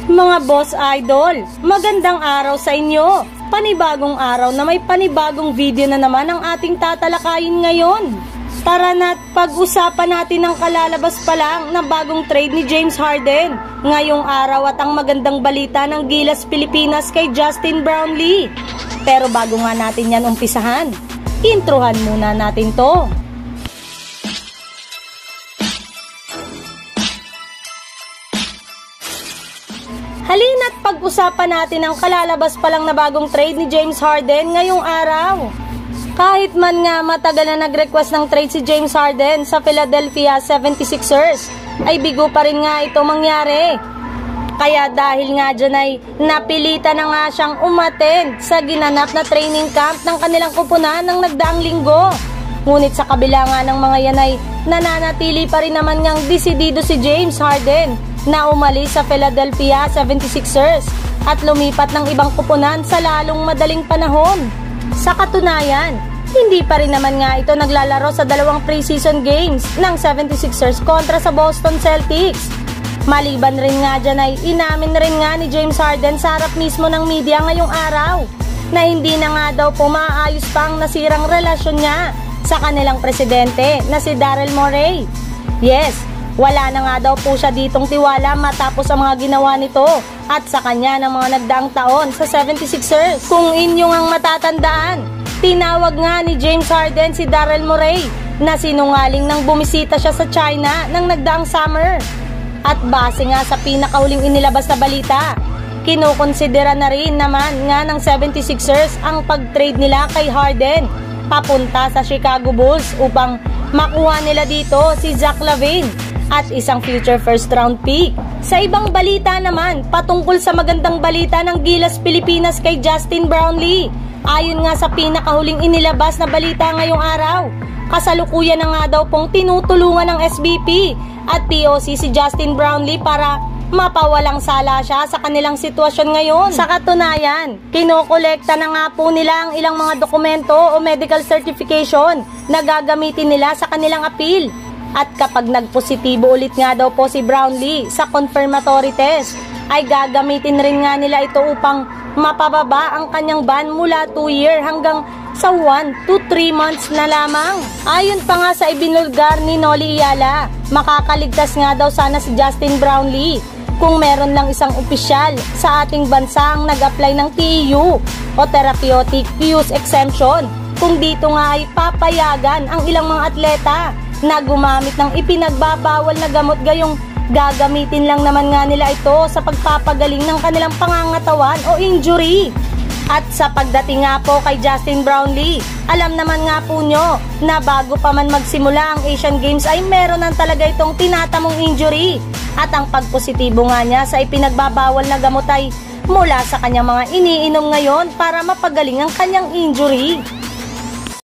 Mga boss idol, magandang araw sa inyo. Panibagong araw na may panibagong video na naman ang ating tatalakayin ngayon. Tara na't pag-usapan natin ang kalalabas pa lang na bagong trade ni James Harden ngayong araw at ang magandang balita ng Gilas Pilipinas kay Justin Brownlee. Pero bago nga natin yan umpisahan, introhan muna natin to. Halina't pag-usapan natin ang kalalabas pa lang na bagong trade ni James Harden ngayong araw. Kahit man nga matagal na nag-request ng trade si James Harden sa Philadelphia 76ers, ay bigo pa rin nga ito mangyari. Kaya dahil nga dyan ay napilitan na nga siyang umattend sa ginanap na training camp ng kanilang kupunan ng nagdaang linggo. Ngunit sa kabila nga ng mga yan ay nananatili pa rin naman ngang desidido si James Harden na umalis sa Philadelphia 76ers at lumipat ng ibang kupunan sa lalong madaling panahon. Sa katunayan, hindi pa rin naman nga ito naglalaro sa dalawang preseason games ng 76ers kontra sa Boston Celtics. Maliban rin nga dyan ay inamin rin nga ni James Harden sa harap mismo ng media ngayong araw na hindi na nga daw po maayos pa ang nasirang relasyon niya sa kanilang presidente na si Daryl Morey. Yes, wala na nga daw po siya ditong tiwala matapos ang mga ginawa nito at sa kanya ng mga nagdaang taon sa 76ers. Kung inyong ang matatandaan, tinawag nga ni James Harden si Daryl Morey na sinungaling nang bumisita siya sa China ng nagdaang summer. At base nga sa pinakahuling inilabas na balita, kinukonsidera na rin naman nga ng 76ers ang pag-trade nila kay Harden papunta sa Chicago Bulls upang makuha nila dito si Zach LaVine at isang future first round pick. Sa ibang balita naman, patungkol sa magandang balita ng Gilas Pilipinas kay Justin Brownlee. Ayon nga sa pinakahuling inilabas na balita ngayong araw, kasalukuyan na nga daw pong tinutulungan ng SBP at POC si Justin Brownlee para mapawalang sala siya sa kanilang sitwasyon ngayon. Sa katunayan, kinokolekta na nga po nila ang ilang mga dokumento o medical certification na gagamitin nila sa kanilang appeal. At kapag nagpositibo ulit nga daw po si Brownlee sa confirmatory test, ay gagamitin rin nga nila ito upang mapababa ang kanyang ban mula 2 year hanggang sa 1 to 3 months na lamang. Ayon pa nga sa ibinulgar ni Noli Iyala, makakaligtas nga daw sana si Justin Brownlee kung meron lang isang opisyal sa ating bansa ang nag-apply ng TEU o Therapeutic Use Exemption, kung dito nga ay papayagan ang ilang mga atleta na gumamit ng ipinagbabawal na gamot gayong gagamitin lang naman nga nila ito sa pagpapagaling ng kanilang pangangatawan o injury. At sa pagdating nga po kay Justin Brownlee, alam naman nga po nyo na bago pa man magsimula ang Asian Games ay meron ng talaga itong tinatamong injury. At ang pagpositibo nga niya sa ipinagbabawal na gamot ay mula sa kanyang mga iniinom ngayon para mapagaling ang kanyang injury.